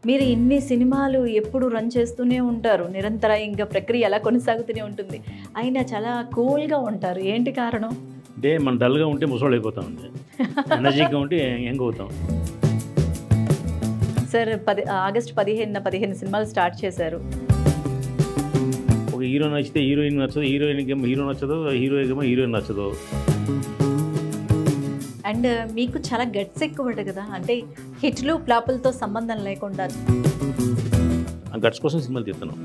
మీరు ఇన్ని సినిమాలు ఎప్పుడు రన్ చేస్తూనే ఉంటారు, నిరంతరాయంగా ప్రక్రియ ఎలా కొనసాగుతూనే ఉంటుంది. అయినా చాలా కూల్గా ఉంటారు, ఏంటి కారణం? అంటే మనం డల్గా ఉంటే ముసలోళ్ళు అయిపోతామండి, ఎనర్జీగా ఉంటే యంగ్ అవుతాం. సార్ ఆగస్టు 15 సినిమాలు స్టార్ట్ చేశారు. ఒక హీరో నచ్చితే హీరోయిన్ నచ్చదు, హీరోయిన్కి ఏమో హీరో నచ్చదు, హీరోకి ఏమో హీరోయిన్ నచ్చదు. అండ్ మీకు చాలా గట్స్ ఎక్కువ కదా, అంటే హిట్లు ఫ్లాపులతో సంబంధం లేకుండా ఆ గట్స్ కోసం సినిమాలు తీస్తున్నాం.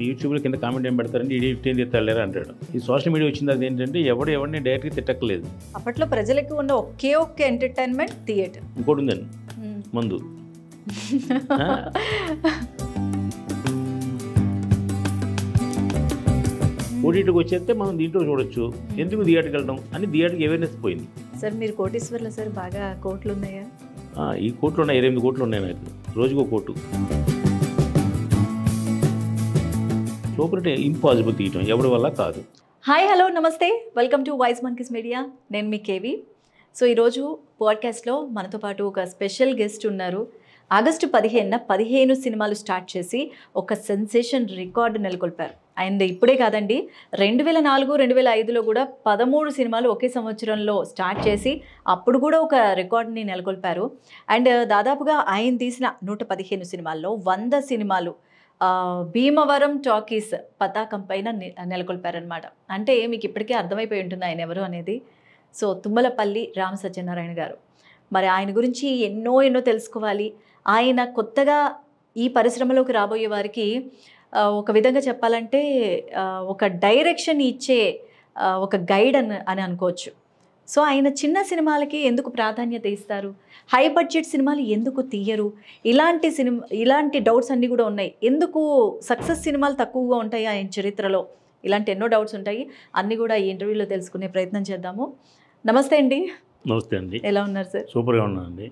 యూట్యూబ్లో కింద కామెంట్ ఏం పెడతారంటే ఈ హిట్ ఏం తీస్తాలేరా అంటాడు. ఈ సోషల్ మీడియా వచ్చిన తర్వాత ఏంటంటే ఎవరిని డైరెక్ట్గా తిట్టక్కలేదు. అప్పట్లో ప్రజలకు ఉన్న ఒకే ఎంటర్టైన్మెంట్ థియేటర్. ఇంకోటి ఉందండి, మందు. ఓటీటీకి వచ్చేస్తే మనం దీంట్లో చూడొచ్చు, ఎందుకు థియేటర్కి వెళ్ళడం అని థియేటర్కి అవేర్నెస్ పోయింది. సార్ మీరు కోటీశ్వర్లు సార్, బాగా కోట్లు ఉన్నాయా? ఈ కోట్లు ఉన్నాయి, 28 కోట్లు ఉన్నాయి నాకు, రోజుకో కోటు. సూపర్ అంటే ఇంపాసిబుల్ తీయటం ఎవరి వల్ల కాదు. హాయ్, హలో, నమస్తే, welcome to wise monkeys media. నేను మీ కేవి. సో ఈరోజు పాడ్కాస్ట్లో మనతో పాటు ఒక స్పెషల్ గెస్ట్ ఉన్నారు. ఆగస్టు 15 సినిమాలు స్టార్ట్ చేసి ఒక సెన్సేషన్ రికార్డు నెలకొల్పారు. అండ్ ఇప్పుడే కాదండి, 2004, 2005లో కూడా 13 సినిమాలు ఒకే సంవత్సరంలో స్టార్ట్ చేసి అప్పుడు కూడా ఒక రికార్డుని నెలకొల్పారు. అండ్ దాదాపుగా ఆయన తీసిన 115 సినిమాల్లో 100 సినిమాలు భీమవరం టాకీస్ పతాకం పైన నెలకొల్పారనమాట. అంటే మీకు ఇప్పటికే అర్థమైపోయి ఉంటుంది ఆయన ఎవరు అనేది. సో తుమ్మలపల్లి రామ సత్యనారాయణ గారు. మరి ఆయన గురించి ఎన్నో తెలుసుకోవాలి. ఆయన కొత్తగా ఈ పరిశ్రమలోకి రాబోయే వారికి ఒక విధంగా చెప్పాలంటే ఒక డైరెక్షన్ ఇచ్చే ఒక గైడ్ అని అనుకోవచ్చు. సో ఆయన చిన్న సినిమాలకి ఎందుకు ప్రాధాన్యత ఇస్తారు, హై బడ్జెట్ సినిమాలు ఎందుకు తీయరు, ఇలాంటి డౌట్స్ అన్నీ కూడా ఉన్నాయి. ఎందుకు సక్సెస్ సినిమాలు తక్కువగా ఉంటాయి ఆయన చరిత్రలో, ఇలాంటి ఎన్నో డౌట్స్ ఉంటాయి. అన్నీ కూడా ఈ ఇంటర్వ్యూలో తెలుసుకునే ప్రయత్నం చేద్దాము. నమస్తే అండి. నమస్తే అండి. ఎలా ఉన్నారు సార్? సూపర్గా ఉన్నానండి.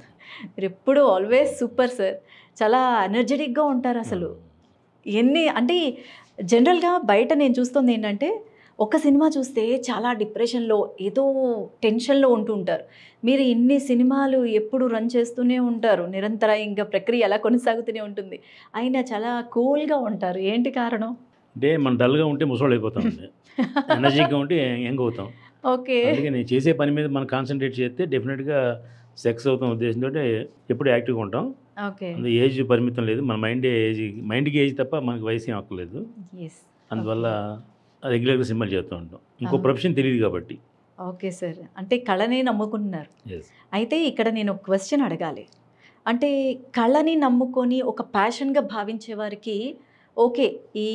మీరు ఎప్పుడు ఆల్వేస్ సూపర్ సార్, చాలా ఎనర్జెటిక్గా ఉంటారు. అసలు అంటే జనరల్గా బయట నేను చూస్తుంది ఏంటంటే ఒక సినిమా చూస్తే చాలా డిప్రెషన్లో ఏదో టెన్షన్లో ఉంటూ ఉంటారు. మీరు ఇన్ని సినిమాలు ఎప్పుడు రన్ చేస్తూనే ఉంటారు, నిరంతరాయంగా ప్రక్రియ ఎలా కొనసాగుతూనే ఉంటుంది. అయినా చాలా కూల్గా ఉంటారు, ఏంటి కారణం? అంటే మనం డల్గా ఉంటే ముసలోళ్ళు అయిపోతామండి, ఎనర్జీగా ఉంటే యంగ్ అవుతాం. ఓకే. అందుకే నేను చేసే పని మీద మనం కాన్సన్ట్రేట్ చేస్తే డెఫినెట్గా సెక్స్ అవుతాం ఉద్దేశంతో ఎప్పుడు యాక్టివ్గా ఉంటాం. ఓకే. అందులో ఏజ్ పరిమితం లేదు, మన మైండ్కి ఏజ్ తప్ప మనకి వయసు ఏం అక్కర్లేదు. అందువల్ల రెగ్యులర్గా సినిమాలు చేస్తూ ఉంటాం. ఇంకో ప్రొఫెషన్ తెలియదు కాబట్టి. ఓకే సార్, అంటే కళనే నమ్ముకుంటున్నారు. అయితే ఇక్కడ నేను ఒక క్వశ్చన్ అడగాలి. అంటే కళని నమ్ముకొని ఒక ప్యాషన్గా భావించే వారికి ఓకే, ఈ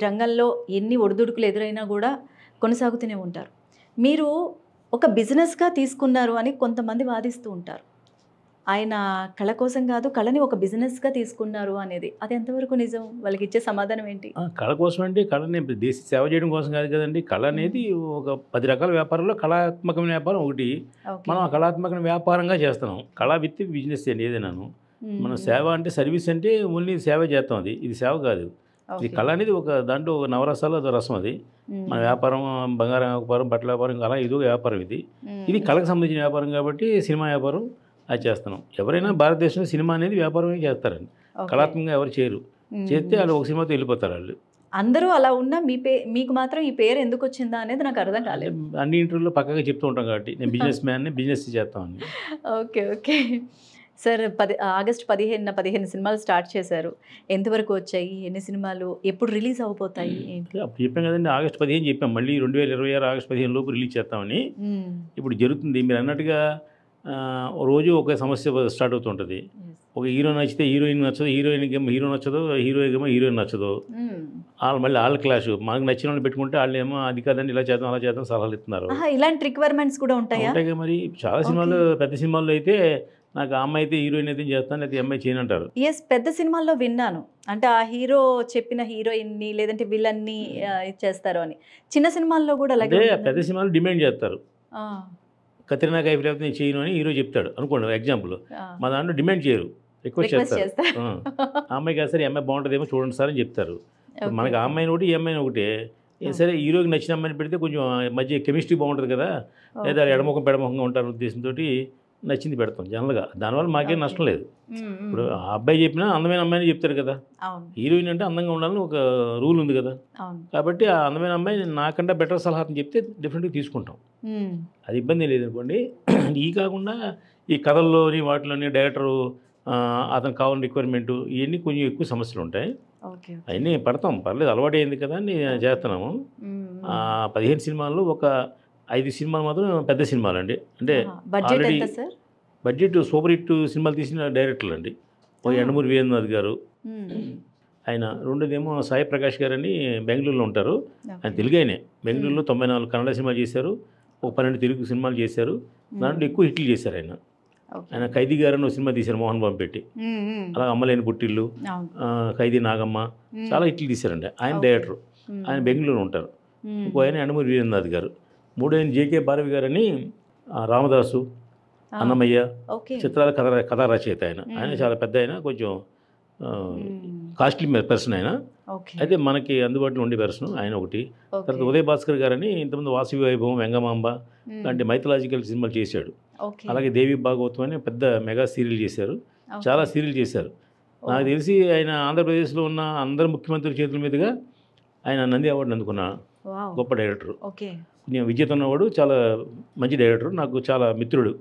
రంగంలో ఎన్ని ఒడిదుడుకులు ఎదురైనా కూడా కొనసాగుతూనే ఉంటారు. మీరు ఒక బిజినెస్గా తీసుకున్నారు అని కొంతమంది వాదిస్తూ ఉంటారు. ఆయన కళ కోసం కాదు, కళని ఒక బిజినెస్గా తీసుకున్నారు అనేది, అది ఎంతవరకు నిజం? వాళ్ళకి ఇచ్చే సమాధానం ఏంటి? కళ కోసం అంటే కళని దేశ సేవ చేయడం కోసం కాదు కదండి. కళ అనేది ఒక 10 రకాల వ్యాపారంలో కళాత్మకమైన వ్యాపారం ఒకటి. మనం ఆ కళాత్మక వ్యాపారంగా చేస్తున్నాం. కళ విత్ బిజినెస్ అండి ఏదైనాను. మన సేవ అంటే సర్వీస్ అంటే ఓన్లీ సేవ చేస్తాం, ఇది సేవ కాదు. ఇది కళ అనేది ఒక దాంట్లో ఒక నవరసాలు అదో రసం. అది మన వ్యాపారం, బంగారం వ్యాపారం, బట్టల వ్యాపారం, అలా ఇదో వ్యాపారం. ఇది కళకు సంబంధించిన వ్యాపారం కాబట్టి సినిమా వ్యాపారం అది చేస్తున్నాం. ఎవరైనా భారతదేశంలో సినిమా అనేది వ్యాపారమే చేస్తారండి, కళాత్మకంగా ఎవరు చేయరు. చేస్తే వాళ్ళు ఒక సినిమాతో వెళ్ళిపోతారు. వాళ్ళు అందరూ అలా ఉన్నా మీకు మాత్రం ఈ పేరు ఎందుకు వచ్చిందా అనేది నాకు అర్థం కాలేదు. అన్ని ఇంటర్వ్యూలో పక్కగా చెప్తూ ఉంటాం కాబట్టి నేను బిజినెస్ మ్యాన్ని, బిజినెస్ చేస్తామని. ఓకే సార్, ఆగస్టు 15 సినిమాలు స్టార్ట్ చేశారు. ఎంతవరకు వచ్చాయి, ఎన్ని సినిమాలు, ఎప్పుడు రిలీజ్ అవబోతాయి? అప్పుడు చెప్పాం కదండి, ఆగస్టు 15 చెప్పాం. మళ్ళీ 2026 ఆగస్టు 15 లోపు రిలీజ్ చేస్తామని. ఇప్పుడు జరుగుతుంది. మీరు అన్నట్టుగా రోజు ఒక సమస్య స్టార్ట్ అవుతుంటుంది. ఒక హీరో నచ్చితే హీరోయిన్ నచ్చదు, హీరోయిన్కి ఏమో హీరో నచ్చదు, హీరోకి ఏమో హీరోయిన్ నచ్చదు. మళ్ళీ వాళ్ళ క్లాష్. మనకు నచ్చిన వాళ్ళు పెట్టుకుంటే వాళ్ళు ఏమో అది కాదండి, ఇలా చేద్దాం అలా చేద్దాం సలహాలు ఇస్తున్నారు. ఇలాంటి రిక్వైర్మెంట్స్ కూడా ఉంటాయి. మరి చాలా సినిమాలు, పెద్ద సినిమాల్లో అయితే నాకు ఆ అమ్మాయి అయితే హీరోయిన్ అయితే చేస్తాను, అయితే అమ్మాయి చేయనంటారు. పెద్ద సినిమాల్లో విన్నాను, అంటే ఆ హీరో చెప్పిన హీరోయిన్ని లేదంటే విలన్ని చేస్తారు అని. చిన్న సినిమాల్లో కూడా అలాగే పెద్ద సినిమాలు డిమాండ్ చేస్తారు. కత్రినా కైఫ్ లేకపోతే నేను చేయను అని హీరో చెప్తాడు అనుకోండి, ఎగ్జాంపుల్. మా దాంట్లో డిమాండ్ చేయరు, రిక్వెస్ట్ చేస్తారు. ఆ అమ్మాయికి సరే ఈ అమ్మాయి బాగుంటుందేమో చూడండి సార్ అని చెప్తారు. మనకి ఆ అమ్మాయిని ఒకటి, ఈ అమ్మాయిని ఒకటే. సరే హీరోకి నచ్చిన అమ్మాయిని పెడితే కొంచెం మధ్య కెమిస్ట్రీ బాగుంటుంది కదా, లేదా ఎడముఖం పెడముఖంగా ఉంటారు ఉద్దేశంతో నచ్చింది పెడతాం జనరల్గా. దానివల్ల మాకేం నష్టం లేదు. ఇప్పుడు ఆ అబ్బాయి చెప్పినా అందమైన అమ్మాయిని చెప్తారు కదా. హీరోయిన్ అంటే అందంగా ఉండాలని ఒక రూల్ ఉంది కదా. కాబట్టి ఆ అందమైన అమ్మాయి నాకంటే బెటర్ సలహాని చెప్తే డెఫినెట్గా తీసుకుంటాం. అది ఇబ్బంది లేదు అనుకోండి. ఈ కాకుండా ఈ కథల్లోని వాటిలోని డైరెక్టరు అతనికి కావాలని రిక్వైర్మెంటు ఇవన్నీ కొంచెం ఎక్కువ సమస్యలు ఉంటాయి. అవన్నీ పడతాం, పర్లేదు, అలవాటు అయింది కదా అని చేస్తున్నాము. 15 సినిమాల్లో ఒక 5 సినిమాలు మాత్రం పెద్ద సినిమాలు అండి. అంటే ఆల్రెడీ బడ్జెట్ సూపర్ హిట్ సినిమాలు తీసిన డైరెక్టర్లు అండి. ఒక యండమూరి వీరేంద్రనాథ్ గారు, ఆయన. రెండోదేమో సాయి ప్రకాష్ గారు అని బెంగళూరులో ఉంటారు. ఆయన తెలుగు ఆయనే. బెంగళూరులో 94 కన్నడ సినిమాలు చేశారు, ఒక 12 తెలుగు సినిమాలు చేశారు. దాంట్లో ఎక్కువ హిట్లు చేశారు ఆయన. ఆయన ఖైదీ గారు అని ఒక సినిమా తీశారు మోహన్ బాబు పెట్టి. అలా అమ్మలేని పుట్టిల్లు, ఖైదీ నాగమ్మ, చాలా హిట్లు తీశారండి. ఆయన డైరెక్టర్, ఆయన బెంగళూరు ఉంటారు. ఇంకో ఆయన యండమూరి వీరేంద్రనాథ్ గారు. మూడైన జేకే భారవి గారని రామదాసు, అన్నమయ్య చిత్రాల కథా రచయిత. ఆయన చాలా పెద్ద ఆయన, కొంచెం కాస్ట్లీ పర్సన్ ఆయన. అయితే మనకి అందుబాటులో ఉండే పర్సన్ ఆయన ఒకటి. తర్వాత ఉదయ్ భాస్కర్ గారని ఇంతకుముందు వాసవి వైభవం, వెంగమాంబ లాంటి మైథలాజికల్ సినిమాలు చేశాడు. అలాగే దేవి భాగవతం అని పెద్ద మెగా సీరియల్ చేశారు, చాలా సీరియల్ చేశారు. నాకు తెలిసి ఆయన ఆంధ్రప్రదేశ్లో ఉన్న అందరు ముఖ్యమంత్రుల చేతుల మీదుగా ఆయన నంది అవార్డుని అందుకున్న గొప్ప డైరెక్టర్. నేను విజేత ఉన్నవాడు, చాలా మంచి డైరెక్టర్, నాకు చాలా మిత్రుడు.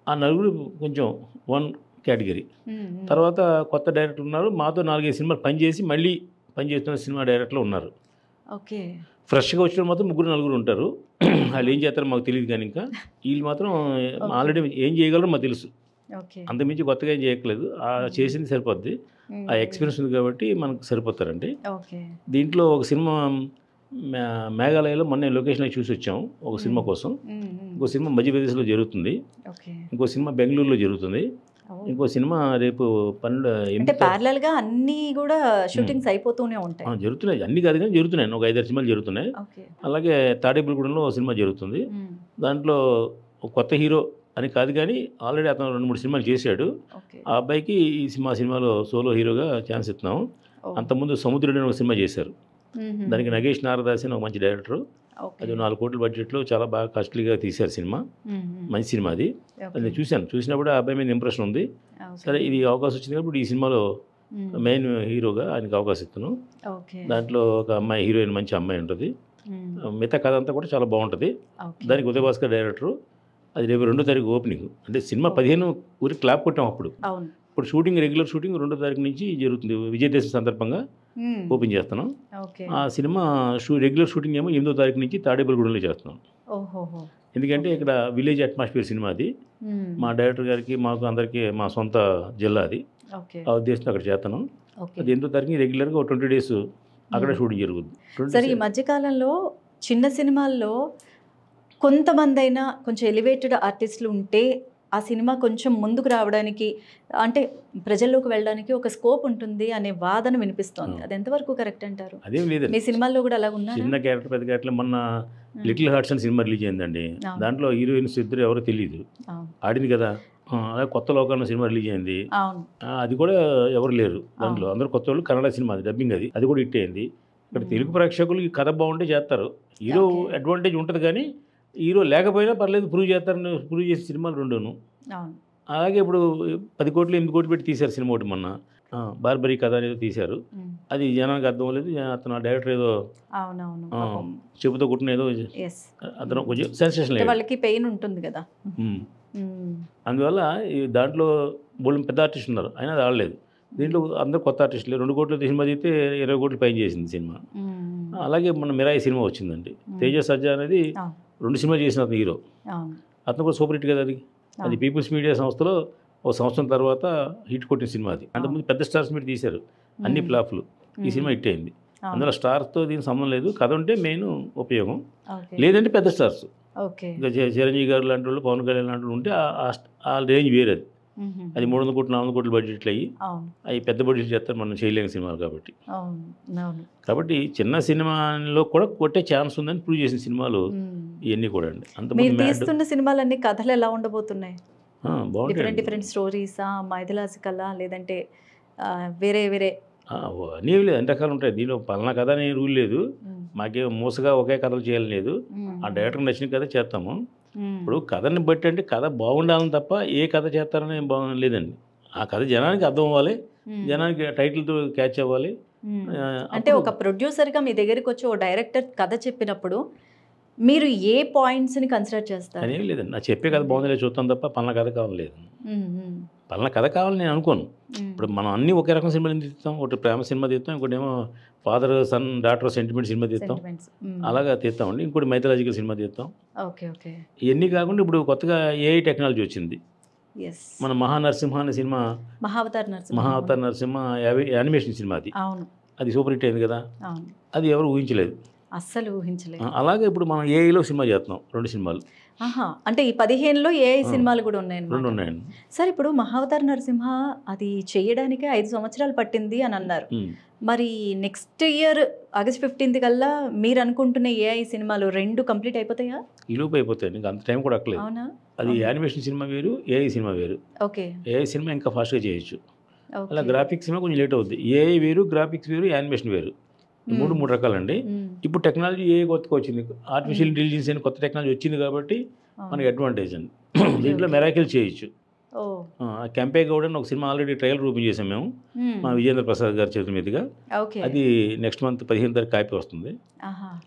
ఆ నలుగురు కొంచెం వన్ కేటగిరీ. తర్వాత కొత్త డైరెక్టర్ ఉన్నారు, మాతో 4-5 సినిమాలు పనిచేసి మళ్ళీ పనిచేస్తున్న సినిమా డైరెక్టర్లు ఉన్నారు. ఫ్రెష్గా వచ్చిన మాత్రం 3-4 ఉంటారు. వాళ్ళు ఏం చేస్తారో మాకు తెలియదు, కానీ ఇంకా వీళ్ళు మాత్రం ఆల్రెడీ ఏం చేయగలరో మాకు తెలుసు. అంతకుమించి కొత్తగా ఏం చేయట్లేదు, ఆ చేసింది సరిపోద్ది. ఆ ఎక్స్పీరియన్స్ ఉంది కాబట్టి మనకు సరిపోతారండి. దీంట్లో ఒక సినిమా మేఘాలయలో మొన్న లొకేషన్ చూసి వచ్చాము ఒక సినిమా కోసం. ఇంకో సినిమా మధ్యప్రదేశ్లో జరుగుతుంది, ఇంకో సినిమా బెంగళూరులో జరుగుతుంది, ఇంకో సినిమా రేపు 12 ప్యారలల్ గా అన్ని కూడా షూటింగ్స్ అయిపోతూనే ఉంటాయి. జరుగుతున్నాయి, అన్ని కాదు కానీ జరుగుతున్నాయి, ఒక 5-6 సినిమాలు జరుగుతున్నాయి. అలాగే తాడేపల్లిగూడెంలో సినిమా జరుగుతుంది. దాంట్లో ఒక కొత్త హీరో అని కాదు కానీ ఆల్రెడీ అతను 2-3 సినిమాలు చేశాడు. ఆ అబ్బాయికి ఈ సినిమాలో సోలో హీరోగా ఛాన్స్ ఇస్తున్నాము. అంతకుముందు సముద్రుడు అని ఒక సినిమా చేశారు, దానికి నగేష్ నారదాస్ అని ఒక మంచి డైరెక్టర్. అది 4 కోట్ల బడ్జెట్లో చాలా బాగా కాస్ట్లీగా తీశారు సినిమా, మంచి సినిమా అది. అది చూసినప్పుడు ఆ అబ్బాయి మీద ఇంప్రెషన్ ఉంది. సరే, ఇది అవకాశం వచ్చింది కాబట్టి ఈ సినిమాలో మెయిన్ హీరోగా ఆయనకి అవకాశం ఇస్తున్నాను. దాంట్లో ఒక అమ్మాయి హీరోయిన్, మంచి అమ్మాయి ఉంటుంది. మిగతా కథ అంతా కూడా చాలా బాగుంటుంది. దానికి ఉదయ్ భాస్కర్ డైరెక్టరు. అది రేపు 2వ తారీఖు ఓపెనింగ్. అంటే సినిమా 15 ఊరికి క్లాప్ కొట్టాం అప్పుడు. ఇప్పుడు షూటింగ్, రెగ్యులర్ షూటింగ్ 2వ తారీఖు నుంచి జరుగుతుంది. విజయదశమి సందర్భంగా ఓపెన్ చేస్తున్నాం. ఆ సినిమా రెగ్యులర్ షూటింగ్ ఏమో 8వ తారీఖు నుంచి తాడేపల్లిగూడెంలో చేస్తున్నాం. ఎందుకంటే ఇక్కడ విలేజ్ అట్మాస్ఫియర్ సినిమా అది. మా డైరెక్టర్ గారికి, మాకు అందరికీ మా సొంత జిల్లా అది. ఆ ఉద్దేశంతో అక్కడ చేస్తున్నాం. అది 8వ తారీఖు రెగ్యులర్గా 20 డేస్ అక్కడ షూటింగ్ జరుగుతుంది. సరే, ఈ మధ్యకాలంలో చిన్న సినిమాల్లో కొంతమంది అయినా కొంచెం ఎలివేటెడ్ ఆర్టిస్టులు ఉంటే ఆ సినిమా కొంచెం ముందుకు రావడానికి, అంటే ప్రజల్లోకి వెళ్ళడానికి ఒక స్కోప్ ఉంటుంది అనే వాదన వినిపిస్తోంది. అది ఎంతవరకు కరెక్ట్ అంటారు? అదేం లేదు, మీ సినిమాల్లో కూడా అలా ఉన్నా? చిన్న క్యారెక్టర్, పెద్ద క్యారెక్టర్. మొన్న లిటిల్ హార్ట్స్ అని సినిమా రిలీజ్ అయిందండి. దాంట్లో హీరోయిన్స్ ఇద్దరు ఎవరో తెలియదు, ఆడింది కదా. అలాగే కొత్త లోకాల సినిమా రిలీజ్ అయింది, అది కూడా ఎవరు లేరు దాంట్లో, అందరూ కొత్త వాళ్ళు. కన్నడ సినిమా, అది డబ్బింగ్, అది కూడా హిట్ అయింది. ఇక్కడ తెలుగు ప్రేక్షకులు ఈ కథ బాగుంటే చేస్తారు. హీరో అడ్వాంటేజ్ ఉంటుంది కానీ హీరో లేకపోయినా పర్లేదు, ప్రూవ్ చేసే సినిమాలు 2. అలాగే ఇప్పుడు 10 కోట్లు 8 కోట్లు పెట్టి తీశారు సినిమా ఒకటి మొన్న, బార్బరీ కథ అనేది తీశారు. అది జనానికి అర్థం అవ్వలేదు. అతను డైరెక్టర్ ఏదో చెప్పుతో కుట్టిన ఏదో అతను కొంచెం సెన్సేషన్, వాళ్ళకి పెయిన్ ఉంటుంది కదా. అందువల్ల దాంట్లో బోల్డ్ పెద్ద ఆర్టిస్ట్ ఉన్నారు, అయినా అది ఆడలేదు. దీంట్లో అందరూ కొత్త ఆర్టిస్టులు. 2 కోట్ల సినిమా తీస్తే 20 కోట్లు పైన చేసింది సినిమా. అలాగే మన మిరాయి సినిమా వచ్చిందండి. తేజ సజ్జా అనేది 2 సినిమాలు చేసిన అతను హీరో. అతను కూడా సూపర్ హిట్ కదా. అది పీపుల్స్ మీడియా సంస్థలో ఒక సంవత్సరం తర్వాత హిట్ కొట్టిన సినిమా అది. అంతకుముందు పెద్ద స్టార్స్ మీద తీశారు, అన్ని ఫ్లాప్లు. ఈ సినిమా హిట్ అయింది. అందులో స్టార్స్తో దీనికి సంబంధం లేదు, కథ ఉంటే మెయిన్ ఉపయోగం. లేదంటే పెద్ద స్టార్స్, ఇంకా చిరంజీవి గారు లాంటి వాళ్ళు, పవన్ కళ్యాణ్ లాంటి వాళ్ళు ఉంటే ఆ రేంజ్ వేరే. అది 300 కోట్లు 400 కోట్ల బడ్జెట్లు అవి పెద్ద బడ్జెట్ చేస్తారు, మనం చేయలేని సినిమాలు కాబట్టి. కాబట్టి చిన్న సినిమాలో కూడా కొట్టే ఛాన్స్ ఉందని ప్రూవ్ చేసిన సినిమాలు ఇవన్నీ కూడా అండి. అంత సినిమాలన్నీ కథలు ఎలా ఉండబోతున్నాయి? డిఫరెంట్ స్టోరీసా, మైథలాజికల్, లేదంటే వేరే వేరే? అన్నీ లేదు, అన్ని రకాలు ఉంటాయి. దీనిలో పలానా కథ అనే రూల్ లేదు, మాకేం మూసగా ఒకే కథలు చేయాలని లేదు. ఆ డైరెక్టర్ నచ్చిన కథ చేస్తాము. ఇప్పుడు కథని బట్టి అంటే కథ బాగుండాలని తప్ప ఏ కథ చేస్తారని లేదండి. ఆ కథ జనానికి అర్థం అవ్వాలి, జనానికి టైటిల్తో క్యాచ్ అవ్వాలి. అంటే ఒక ప్రొడ్యూసర్గా మీ దగ్గరికి వచ్చి ఓ డైరెక్టర్ కథ చెప్పినప్పుడు మీరు ఏ పాయింట్స్ని కన్సిడర్ చేస్తారు? అదేం లేదండి, నా చెప్పే కథ బాగుంది లేదు చూస్తాం తప్ప పలానా కథ కావాలి. పలానా కథ కావాలని నేను అనుకోను. ఇప్పుడు మనం అన్నీ ఒకే రకం సినిమాలు తీస్తాం. ఒకటి ప్రేమ సినిమా తీస్తాం, ఇంకోటి ఏమో father son daughter sentiment cinema తీస్తాం, అలాగా తీస్తామండి. ఇంకోటి మైథలాజికల్ సినిమా తీస్తాం. ఇవన్నీ కాకుండా ఇప్పుడు కొత్తగా ఏఐ టెక్నాలజీ వచ్చింది. మన మహానరసింహ అనే cinema, Mahavatar Narasimha animation cinema, అది సూపర్ హిట్ అయింది కదా. అది ఎవరు ఊహించలేదు, అస్సలు ఊహించలేదు. అలాగే ఇప్పుడు మనం ఏఐలో సినిమా చేస్తున్నాం, 2 సినిమాలు. అంటే ఈ 15లో ఏఐ సినిమాలు కూడా ఉన్నాయండి? 2 ఉన్నాయండి. సార్ ఇప్పుడు మహావతార్ నరసింహ అది చేయడానికి 5 సంవత్సరాలు పట్టింది అని అన్నారు. మరి నెక్స్ట్ ఇయర్ ఆగస్ట్ 15 కల్లా మీరు అనుకుంటున్న ఏఐ సినిమాలు 2 కంప్లీట్ అయిపోతాయా? ఈలోపు అయిపోతాయి, ఇంకా అంత టైం కూడా అక్కర్లేదు. అవునా? అది యానిమేషన్ సినిమా వేరు, ఏఐ సినిమా వేరు. ఏఐ సినిమా ఇంకా ఫాస్ట్గా చేయొచ్చు. అలా గ్రాఫిక్స్ సినిమా కొంచెం లేట్ అవుద్ది. ఏఐ వేరు, గ్రాఫిక్స్ వేరు, యానిమేషన్ వేరు. 3 రకాలండి. ఇప్పుడు టెక్నాలజీ ఏ కొత్తగా వచ్చింది, ఆర్టిఫిషియల్ ఇంటెలిజెన్స్ అని కొత్త టెక్నాలజీ వచ్చింది కాబట్టి మనకి అడ్వాంటేజ్ అండి. దీంట్లో మెరాకిల్ చేయొచ్చు. కెంపే గౌడ్ అని ఒక సినిమా ఆల్రెడీ ట్రయల్ రూపం చేసాం మేము, మా విజేంద్ర ప్రసాద్ గారి చేతుల మీదుగా. అది నెక్స్ట్ మంత్ 15 తారీఖు కాపీ వస్తుంది,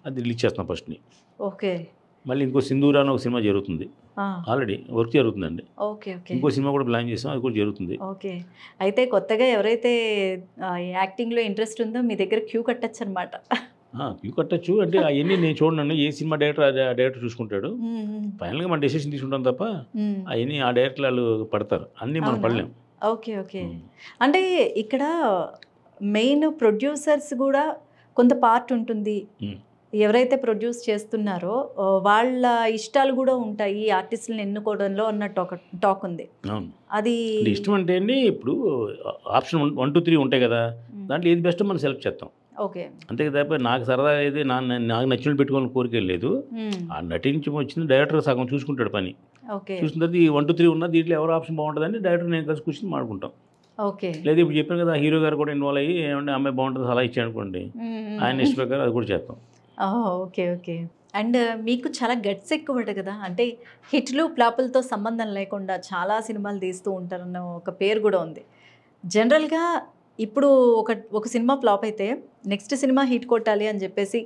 అది రిలీజ్ చేస్తున్నాం ఫస్ట్ని. మళ్ళీ ఇంకో సింధూరా అని ఒక సినిమా జరుగుతుంది, ఆల్రెడీ వర్క్ జరుగుతుందండి. ఇంకో సినిమా కూడా ప్లాన్ చేసాం, అది కూడా జరుగుతుంది. అయితే కొత్తగా ఎవరైతే యాక్టింగ్లో ఇంట్రెస్ట్ ఉందో మీ దగ్గర క్యూ కట్టచ్చు అనమాట. క్యూ కట్టచ్చు అంటే అవన్నీ నేను చూడను, ఏ సినిమా డైరెక్టర్ చూసుకుంటాడు. ఫైనల్గా మన డెసిషన్ తీసుకుంటాం తప్ప అవన్నీ ఆ డైరెక్టర్ వాళ్ళు పడతారు, అన్నీ మనం పడలేం. అంటే ఇక్కడ మెయిన్ ప్రొడ్యూసర్స్ కూడా కొంత పార్ట్ ఉంటుంది. ఎవరైతే ప్రొడ్యూస్ చేస్తున్నారో వాళ్ళ ఇష్టాలు కూడా ఉంటాయి ఆర్టిస్టులను ఎన్నుకోవడంలో అన్నట్టు ఒక టాక్ ఉంది. అది ఇష్టం అంటే అండి, ఇప్పుడు ఆప్షన్ 1, 2, 3 ఉంటాయి కదా, దాంట్లో ఏది బెస్ట్ మనం సెలెక్ట్ చేస్తాం. అంతే తప్ప నాకు సరదా అయితే నాకు నచ్చినట్టు పెట్టుకోవాలని కోరిక లేదు. ఆ నటించి వచ్చిన డైరెక్టర్ సగం చూసుకుంటాడు పని. చూసిన తర్వాత ఈ 1, 2, 3 ఉన్న దీంట్లో ఎవరు ఆప్షన్ బాగుంటుందని డైరెక్టర్ నేను కలిసి కూర్చొని మాడుకుంటాం. లేదు ఇప్పుడు చెప్పాను కదా, హీరో గారు కూడా ఇన్వాల్వ్ అయ్యి ఏమంటే అమ్మాయి బాగుంటుంది సలహా ఇచ్చాను అనుకోండి, ఆయన ఇష్ట ప్రకారం అది కూడా చేస్తాం. అండ్ మీకు చాలా గట్స్ ఎక్కువ కదా, అంటే హిట్లు ఫ్లాపులతో సంబంధం లేకుండా చాలా సినిమాలు తీస్తూ ఉంటారన్న ఒక పేరు కూడా ఉంది. జనరల్గా ఇప్పుడు ఒక సినిమా ఫ్లాప్ అయితే నెక్స్ట్ సినిమా హిట్ కొట్టాలి అని చెప్పేసి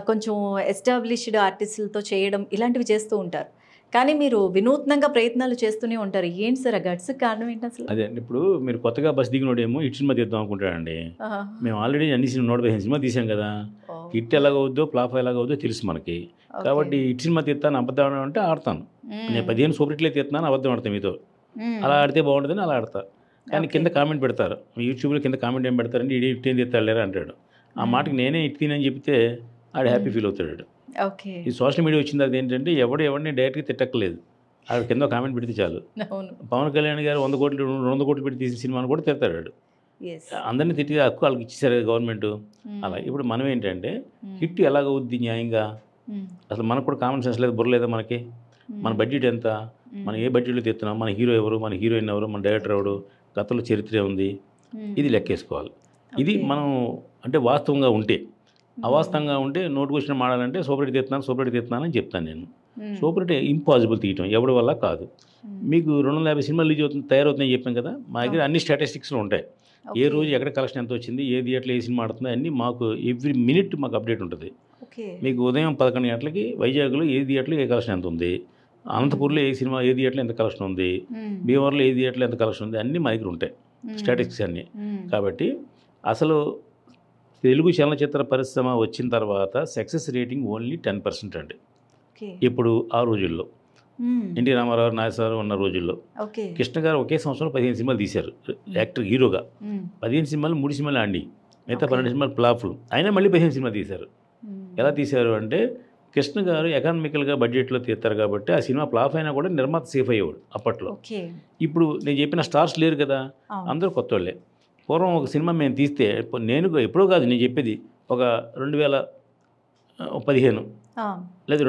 కొంచెం ఎస్టాబ్లిష్డ్ ఆర్టిస్టులతో చేయడం ఇలాంటివి చేస్తూ ఉంటారు. కానీ మీరు వినూత్నంగా ప్రయత్నాలు చేస్తూనే ఉంటారు. ఏంటి సార్ ఆ గట్స్ కారణం ఏంటి అసలు? అదే ఇప్పుడు మీరు కొత్తగా బస్ దిగినోడేమో హిట్ సినిమా తీద్దాం అనుకుంటాడండి. మేము ఆల్రెడీ అన్ని 115 సినిమా తీసాం కదా, హిట్ ఎలాగవుద్దో ఫ్లాప్ ఎలాగవుద్దో తెలుసు మనకి. కాబట్టి హిట్ సినిమా తీస్తాను అబద్ధం అంటే ఆడతాను. నేను 15 సూపర్ హిట్లే తీస్తున్నాను, అబద్ధం ఆడతాను మీతో. అలా ఆడితే బాగుంటుందని అలా ఆడతా. కానీ కింద కామెంట్ పెడతారు, యూట్యూబ్లో కింద కామెంట్ ఏం పెడతారంటే ఇది హిట్ ఏం తీస్తాడు లేరా అంటాడు. ఆ మాటకి నేనే హిట్ తినని చెప్తే ఆడు హ్యాపీ ఫీల్ అవుతాడు. ఈ సోషల్ మీడియా వచ్చిన తర్వాత ఏంటంటే ఎవరిని డైరెక్ట్గా తిట్టక్కలేదు, ఆడు కింద కామెంట్ పెడితే చాలు. పవన్ కళ్యాణ్ గారు 100 కోట్లు 200 కోట్లు పెట్టి తీసిన సినిమాను కూడా తిడతాడు. అందరినీ తిట్టి హక్కు వాళ్ళకి ఇచ్చేసారు గవర్నమెంట్. అలా ఇప్పుడు మనం ఏంటంటే హిట్ ఎలాగవుద్ది న్యాయంగా, అసలు మనకు కూడా కామన్ సెన్స్ లేదు, బుర్రలేదా మనకి. మన బడ్జెట్ ఎంత, మనం ఏ బడ్జెట్లో తీస్తున్నాం, మన హీరో ఎవరు, మన హీరోయిన్ ఎవరు, మన డైరెక్టర్ ఎవరు, గతంలో చరిత్ర ఉంది, ఇది లెక్కేసుకోవాలి. ఇది మనం అంటే వాస్తవంగా ఉంటే. అవాస్తవంగా ఉంటే నోటు క్వశ్చన్ మాడాలంటే సూపర్ హిట్ తీస్తున్నాను అని చెప్తాను నేను. సూపర్ హిట్ ఇంపాసిబుల్ తీయటం ఎవరి వల్ల కాదు. మీకు 250 సినిమాలు రిలీజ్ తయారవుతున్నాయి చెప్పాం కదా, మా దగ్గర అన్ని స్టాటిస్టిక్స్లో ఉంటాయి. ఏ రోజు ఎక్కడ కలెక్షన్ ఎంత వచ్చింది, ఏ థియేటర్లో ఏ సినిమా ఆడుతుంది అన్నీ మాకు ఎవ్రీ మినిట్ మాకు అప్డేట్ ఉంటుంది. మీకు ఉదయం 11 గంటలకి వైజాగ్లో ఏ థియేటర్లో ఏ కలెక్షన్ ఎంత ఉంది, అనంతపూర్లో ఏ సినిమా ఏ థియేటర్లో ఎంత కలెక్షన్ ఉంది, భీమవరంలో ఏ థియేటర్లో ఎంత కలెక్షన్ ఉంది, అన్నీ మా దగ్గర ఉంటాయి స్టాటిస్టిక్స్ అన్నీ. కాబట్టి అసలు తెలుగు చలనచిత్ర పరిశ్రమ వచ్చిన తర్వాత సక్సెస్ రేటింగ్ ఓన్లీ 10% అండి. ఇప్పుడు ఆ రోజుల్లో ఎన్టీ రామారావు, నాగేశ్వరరావు ఉన్న రోజుల్లో కృష్ణ గారు ఒకే సంవత్సరంలో 15 సినిమాలు తీశారు యాక్టర్ హీరోగా. 15 సినిమాలు 3 సినిమాలు ఆడి, మిగతా 12 సినిమాలు ఫ్లాప్లు. అయినా మళ్ళీ 15 సినిమాలు తీశారు. ఎలా తీశారు అంటే కృష్ణ గారు ఎకనామికల్గా బడ్జెట్లో తీస్తారు కాబట్టి ఆ సినిమా ఫ్లాప్ అయినా కూడా నిర్మాత సేఫ్ అయ్యేవాడు అప్పట్లో. ఇప్పుడు నేను చెప్పిన స్టార్స్ లేరు కదా, అందరూ కొత్త వాళ్ళే. పూర్వం ఒక సినిమా మేము తీస్తే నేను ఎప్పుడో కాదు నేను చెప్పేది, ఒక 2015 లేదా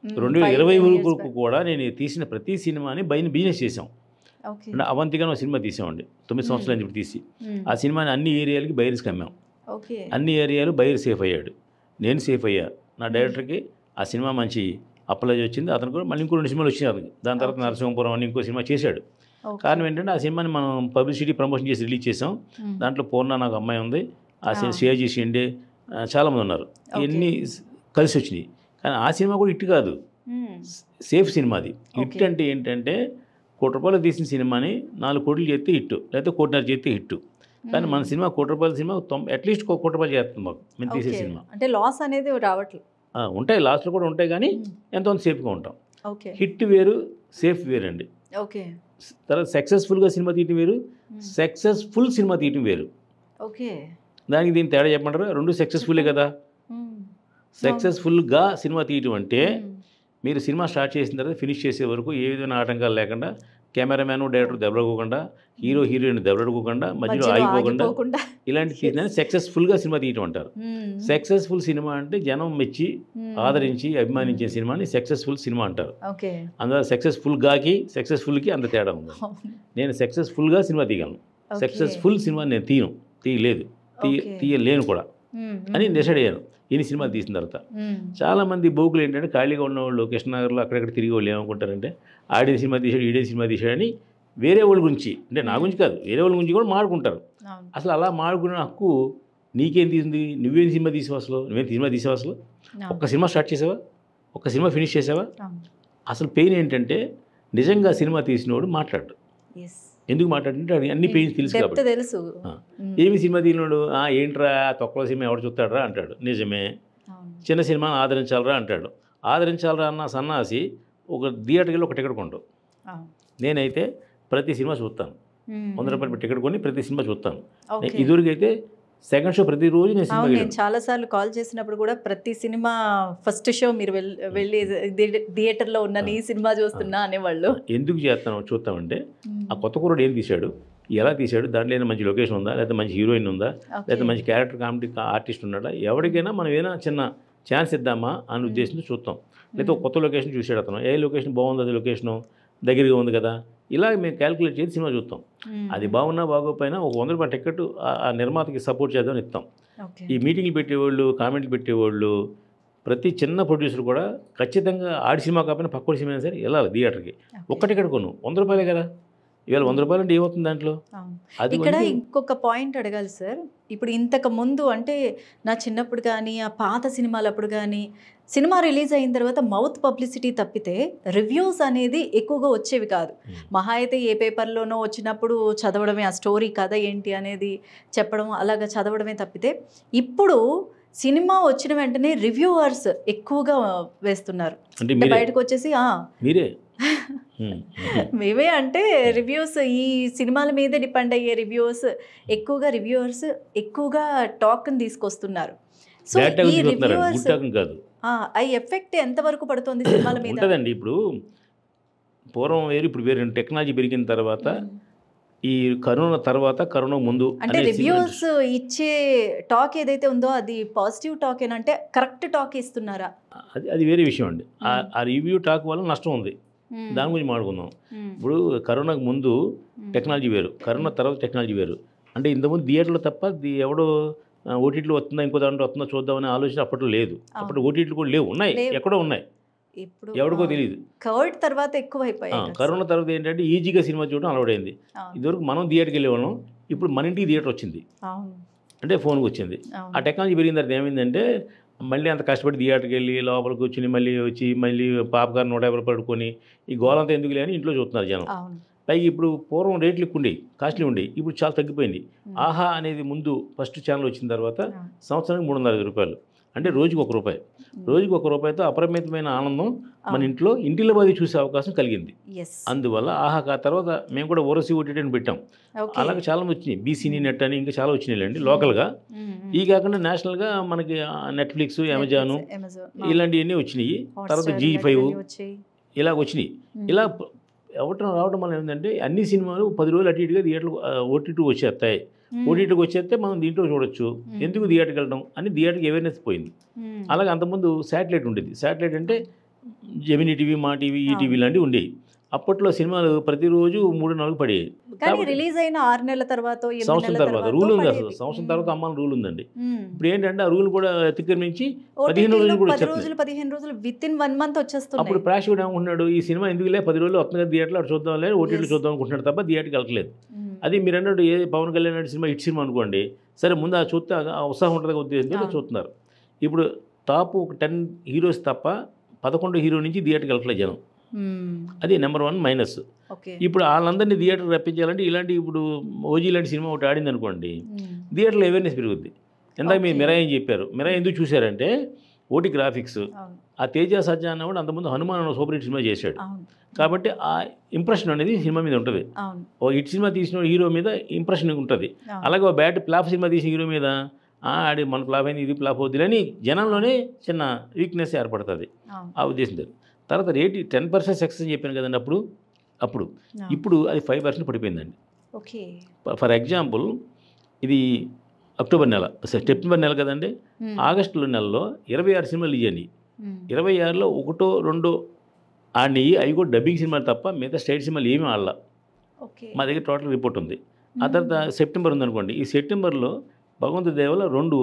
2020 వరకు కూడా నేను తీసిన ప్రతి సినిమాని బిజినెస్ చేసాం. అంటే అవంతిగా సినిమా తీసామండి 9 సంవత్సరాలు అని చెప్పి తీసి ఆ సినిమాని అన్ని ఏరియాలకి బయర్స్కి అమ్మాం. అన్ని ఏరియాలు బయర్ సేఫ్ అయ్యాడు, నేను సేఫ్ అయ్యా. నా డైరెక్టర్కి ఆ సినిమా మంచి అప్పలాజ్ వచ్చింది, అతను కూడా మళ్ళీ ఇంకో 2 సినిమాలు వచ్చినాయి అతనికి. దాని తర్వాత నరసింహపురం అని ఇంకో సినిమా చేశాడు. కారణం ఏంటంటే ఆ సినిమాని మనం పబ్లిసిటీ ప్రమోషన్ చేసి రిలీజ్ చేసాం. దాంట్లో పూర్ణ నాకు అమ్మాయి ఉంది, ఆ సినిమా శ్రేయాజీ షిండే చాలామంది ఉన్నారు, ఇవన్నీ కలిసి వచ్చినాయి. కానీ ఆ సినిమా కూడా హిట్ కాదు, సేఫ్ సినిమా అది. హిట్ అంటే ఏంటంటే ₹1,00,00,000 తీసిన సినిమాని 4 కోట్లు చేస్తే హిట్, లేకపోతే 1,50,00,000 చేస్తే హిట్. కానీ మన సినిమా ₹1,00,00,000 సినిమా అట్లీస్ట్ ₹1,00,00,000 చేస్తుంది మాకు మేము తీసే సినిమా. అంటే లాస్ అనేది రావట్లేదు. ఉంటాయి, లాస్ట్లో కూడా ఉంటాయి, కానీ ఎంతోంత సేఫ్గా ఉంటాం. హిట్ వేరు, సేఫ్ వేరండి. తర్వాత సక్సెస్ఫుల్గా సినిమా తీయటం వేరు, సక్సెస్ఫుల్ సినిమా తీయటం వేరు. దానికి దీని తేడా చెప్పమంటారా? 2 సక్సెస్ఫుల్లే కదా. సక్సెస్ఫుల్గా సినిమా తీయటం అంటే మీరు సినిమా స్టార్ట్ చేసిన తర్వాత ఫినిష్ చేసే వరకు ఏ విధమైన ఆటంకాలు లేకుండా, కెమెరామ్యాన్ డైరెక్టర్ దెబ్బలాడుకోకుండా, హీరో హీరోయిన్ దెబ్బలాడుకోకుండా, మధ్యలో ఆగిపోకుండా ఇలాంటి తీయడానికి సక్సెస్ఫుల్గా సినిమా తీయటం అంటారు. సక్సెస్ఫుల్ సినిమా అంటే జనం మెచ్చి ఆదరించి అభిమానించే సినిమాని సక్సెస్ఫుల్ సినిమా అంటారు. అందువల్ల సక్సెస్ఫుల్కి అంత తేడా ఉంది. నేను సక్సెస్ఫుల్గా సినిమా తీయగలను, సక్సెస్ఫుల్ సినిమా నేను తీయలేను కూడా అని డిసైడ్ అయ్యాను ఇన్ని సినిమాలు తీసిన తర్వాత. చాలామంది బోకులు ఏంటంటే ఖాళీగా ఉన్నవాళ్ళు కృష్ణనగర్లో అక్కడెక్కడ తిరిగి వాళ్ళు ఏమనుకుంటారంటే ఆడే సినిమా తీసాడు, ఈడే సినిమా తీసాడని వేరే వాళ్ళ గురించి, అంటే నా గురించి కాదు, వేరే వాళ్ళ గురించి కూడా మాడుకుంటారు. అసలు అలా మాడుకునే హక్కు నీకేం తీసింది? నువ్వేం సినిమా తీసావు? నువ్వేం సినిమా తీసావు? ఒక్క సినిమా స్టార్ట్ చేసావా? ఒక్క సినిమా ఫినిష్ చేసావా? అసలు పెయిన్ ఏంటంటే నిజంగా సినిమా తీసినవాడు మాట్లాడు. ఎందుకు మాట్లాడంటే అన్ని పెయిన్స్ తెలుసు కాబట్టి. ఏమి సినిమా తీసినాడు, ఏంట్రా తొక్కలో సినిమా ఎవడు చూస్తాడరా అంటాడు. నిజమే. చిన్న సినిమాని ఆదరించాలరా అంటాడు. ఆదరించాలరా అన్న సన్నాసి ఒక థియేటర్కి వెళ్ళి ఒక టికెట్ కొంటావు. నేనైతే ప్రతి సినిమా చూస్తాను, ₹100 టికెట్ కొని ప్రతి సినిమా చూస్తాను. ఇదివరకైతే సెకండ్ షో ప్రతిరోజు నేను చాలాసార్లు కాల్ చేసినప్పుడు కూడా ప్రతి సినిమా ఫస్ట్ షో మీరు వెళ్ళి థియేటర్లో ఉన్న నీ సినిమా చూస్తున్నా అనేవాళ్ళు. ఎందుకు చూస్తామంటే ఆ కొత్త కుర్రాడు ఏం తీశాడు, ఎలా తీశాడు, దాంట్లో ఏదైనా మంచి లొకేషన్ ఉందా, లేకపోతే మంచి హీరోయిన్ ఉందా, లేకపోతే మంచి క్యారెక్టర్ కామెడీ ఆర్టిస్ట్ ఉన్నాడా, ఎవరికైనా మనం ఏదైనా చిన్న ఛాన్స్ ఇద్దామా అనే ఉద్దేశంతో చూస్తాం. లేకపోతే ఒక కొత్త లొకేషన్ చూసాడు అతను, ఏ లొకేషన్ బాగుంది, అది లొకేషను దగ్గరగా ఉంది కదా, ఇలా మేము క్యాలిక్యులేట్ చేసి సినిమా చూస్తాం. అది బాగున్నా బాగోపోయినా ఒక ₹100 టికెట్ ఆ నిర్మాతకి సపోర్ట్ చేద్దామని ఇస్తాం. ఈ మీటింగ్లు పెట్టేవాళ్ళు, కామెంట్లు పెట్టేవాళ్ళు, ప్రతి చిన్న ప్రొడ్యూసర్ కూడా ఖచ్చితంగా ఆడి సినిమా కాకపోయినా పక్కోడి సినిమా సరే వెళ్ళాలి థియేటర్కి. ఒక్క టికెట్ కొను, ₹100 కదా. ఇవాళ ₹100 అంటే ఏమవుతుంది దాంట్లో? ఇక్కడ ఇంకొక పాయింట్ అడగాలి సార్. ఇప్పుడు ఇంతకు ముందు అంటే నా చిన్నప్పుడు కానీ ఆ పాత సినిమాలప్పుడు కానీ సినిమా రిలీజ్ అయిన తర్వాత మౌత్ పబ్లిసిటీ తప్పితే రివ్యూస్ అనేది ఎక్కువగా వచ్చేవి కాదు. మహా అయితే ఏ పేపర్లోనో వచ్చినప్పుడు చదవడమే, ఆ స్టోరీ కథ ఏంటి అనేది చెప్పడం, అలాగా చదవడమే తప్పితే ఇప్పుడు సినిమా వచ్చిన వెంటనే రివ్యూవర్స్ ఎక్కువగా వేస్తున్నారు. బయటకు వచ్చేసి మేమే అంటే రివ్యూస్ ఈ సినిమాల మీదే డిపెండ్ అయ్యే రివ్యూవర్స్ ఎక్కువగా టాక్ని తీసుకొస్తున్నారు. సో ఈ రివ్యూవర్స్ ఆ ఎఫెక్ట్ ఎంతవరకు పడుతుంది సినిమాల మీద? ఉంటుందండి. ఇప్పుడు పూర్వం వేరు, ఇప్పుడు వేరు. టెక్నాలజీ పెరిగిన తర్వాత, ఈ కరోనా తర్వాత, కరోనా ముందు అంటే రివ్యూస్ ఇచ్చే టాక్ ఏదైతే ఉందో అది పాజిటివ్ టాక్ ఏనంటే కరెక్ట్ టాక్ ఇస్తున్నారా? అది వేరే విషయం అండి. ఆ రివ్యూ టాక్ వల్ల నష్టం ఉంది, దాని గురించి మాట్లాడుకుందాం. ఇప్పుడు కరోనాకు ముందు టెక్నాలజీ వేరు, కరోనా తర్వాత టెక్నాలజీ వేరు. అంటే ఇంతకుముందు థియేటర్లో తప్ప ఎవడో ఓటీటీలో వస్తుందా, ఇంకో దాంట్లో వస్తుందో చూద్దామనే ఆలోచన అప్పట్లో లేదు. అప్పుడు ఓటీటీలు కూడా లేవు, ఉన్నాయి, ఎక్కడో ఉన్నాయి, ఎవరికో తెలియదు. కోవిడ్ తర్వాత ఎక్కువైపోయాయి. కరోనా తర్వాత ఏంటంటే ఈజీగా సినిమా చూడడం అలవాడైంది. ఇదివరకు మనం థియేటర్కి వెళ్ళేవాళ్ళం, ఇప్పుడు మన ఇంటికి థియేటర్ వచ్చింది, అంటే ఫోన్కి వచ్చింది. ఆ టెక్నాలజీ పెరిగిన తర్వాత ఏమైందంటే మళ్ళీ అంత కష్టపడి థియేటర్కి వెళ్ళి లోపలికి కూర్చుని మళ్ళీ వచ్చి మళ్ళీ పాప్కార్న్ ₹150 పడుకొని ఈ గోలంతా ఎందుకు లేని ఇంట్లో చూస్తున్నారు జనం. పైకి ఇప్పుడు పూర్వం రేట్లు ఎక్కువ ఉండేవి, కాస్ట్లీ ఉండేవి, ఇప్పుడు చాలా తగ్గిపోయింది. ఆహా అనేది ముందు ఫస్ట్ ఛానల్ వచ్చిన తర్వాత సంవత్సరానికి ₹350, అంటే రోజుకి ₹1. రోజుకి ₹1తో అపరిమితమైన ఆనందం మన ఇంటిలో పోయి చూసే అవకాశం కలిగింది. అందువల్ల ఆహా తర్వాత మేము కూడా ఓరసి ఓటీటీ అని పెట్టాం. అలాగే చాలా వచ్చినాయి, బీసీనీ నెట్ అని ఇంకా చాలా వచ్చినాయిలేండి లోకల్గా. ఈ కాకుండా నేషనల్గా మనకి నెట్ఫ్లిక్స్, అమెజాన్ ఇలాంటివన్నీ వచ్చినాయి. తర్వాత G5 ఇలా వచ్చినాయి. ఇలా రావడం వల్ల ఏంటంటే అన్ని సినిమాలు 10 రోజులు అటు ఇటుగా థియేటర్లు ఓటీటీ వచ్చేస్తాయి. ఓటీటీకి వచ్చేస్తే మనం దీంట్లో చూడొచ్చు, ఎందుకు థియేటర్కి వెళ్ళడం అని థియేటర్కి అవేర్నెస్ పోయింది. అలాగే అంతకుముందు శాటిలైట్ ఉండేది. శాటిలైట్ అంటే జెమినీ టీవీ, మా టీవీ, ఈటీవీ లాంటివి ఉండేవి. అప్పట్లో సినిమాలు ప్రతిరోజు 3-4 పడేవి. కానీ రిలీజ్ అయిన 6 నెలల తర్వాత సంవత్సరం తర్వాత రూల్ ఉంది. అసలు సంవత్సరం తర్వాత అమ్మాలి రూల్ ఉందండి. ఇప్పుడు ఏంటంటే ఆ రూల్ కూడా అతిక్రమించి 15 రోజులు కూడా 15 రోజులు విత్ ఇన్ 1 మంత్ వచ్చేస్తుంది. అప్పుడు ప్రేక్షకుడు ఏమనుకుంటున్నాడు, ఈ సినిమా ఎందుకులే 10 రోజులు వస్తుంది కదా థియేటర్లో అటు చూద్దాం లేదు, ఓటీటీలో చూద్దాం అనుకుంటున్నాడు తప్ప థియేటర్కి వెళ్ళట్లేదు. అది మీరు అన్నట్టు ఏ Pawan Kalyan cinema hit cinema అనుకోండి, సరే ముందు ఆ చూస్తే ఆ ఉత్సాహం ఉంటుంది ఉద్దేశంతో చూస్తున్నారు. ఇప్పుడు టాప్ 10 హీరోస్ తప్ప 11 హీరో నుంచి థియేటర్కి వెళ్ళట్లేదు జనం. అది నెంబర్ 1 మైనస్. ఇప్పుడు వాళ్ళందరినీ థియేటర్ రప్పించాలంటే ఇలాంటి ఇప్పుడు ఓజీ లాంటి సినిమా ఒకటి ఆడింది అనుకోండి, థియేటర్లో అవేర్నెస్ పెరుగుద్ది. ఇందాక మీరు మిరా ఏం చెప్పారు, మిరా ఎందుకు చూశారంటే ఓటీ గ్రాఫిక్స్, ఆ తేజ సజ్జా అన్న కూడా అంతకుముందు హనుమాన్ అన్న సూపర్ హిట్ సినిమా చేశాడు కాబట్టి ఆ ఇంప్రెషన్ అనేది సినిమా మీద ఉంటుంది. ఓ హిట్ సినిమా తీసిన హీరో మీద ఇంప్రెషన్ ఉంటుంది. అలాగే ఓ బ్యాడ్ ఫ్లాప్ సినిమా తీసిన హీరో మీద ఆడి మన ఫ్లాప్ అయింది ఇది ఫ్లాప్ అవుతుంది అని జనంలోనే చిన్న వీక్నెస్ ఏర్పడుతుంది. ఆ ఉద్దేశంతో తర్వాత రేటు 10% సక్సెస్ చెప్పాను కదండి అప్పుడు ఇప్పుడు అది 5% పడిపోయిందండి. ఫర్ ఎగ్జాంపుల్ ఇది అక్టోబర్ నెల, సెప్టెంబర్ నెల కదండి, ఆగస్టు నెలలో 26 సినిమాలు ఇవ్వండి. 26లో 1-2 ఆడినవి, అవి కూడా డబ్బింగ్ సినిమాలు తప్ప మిగతా స్టేట్ సినిమాలు ఏమీ ఆడలా. మా దగ్గర టోటల్ రిపోర్ట్ ఉంది. ఆ తర్వాత సెప్టెంబర్ ఉందనుకోండి, ఈ సెప్టెంబర్లో భగవంతు దేవల 2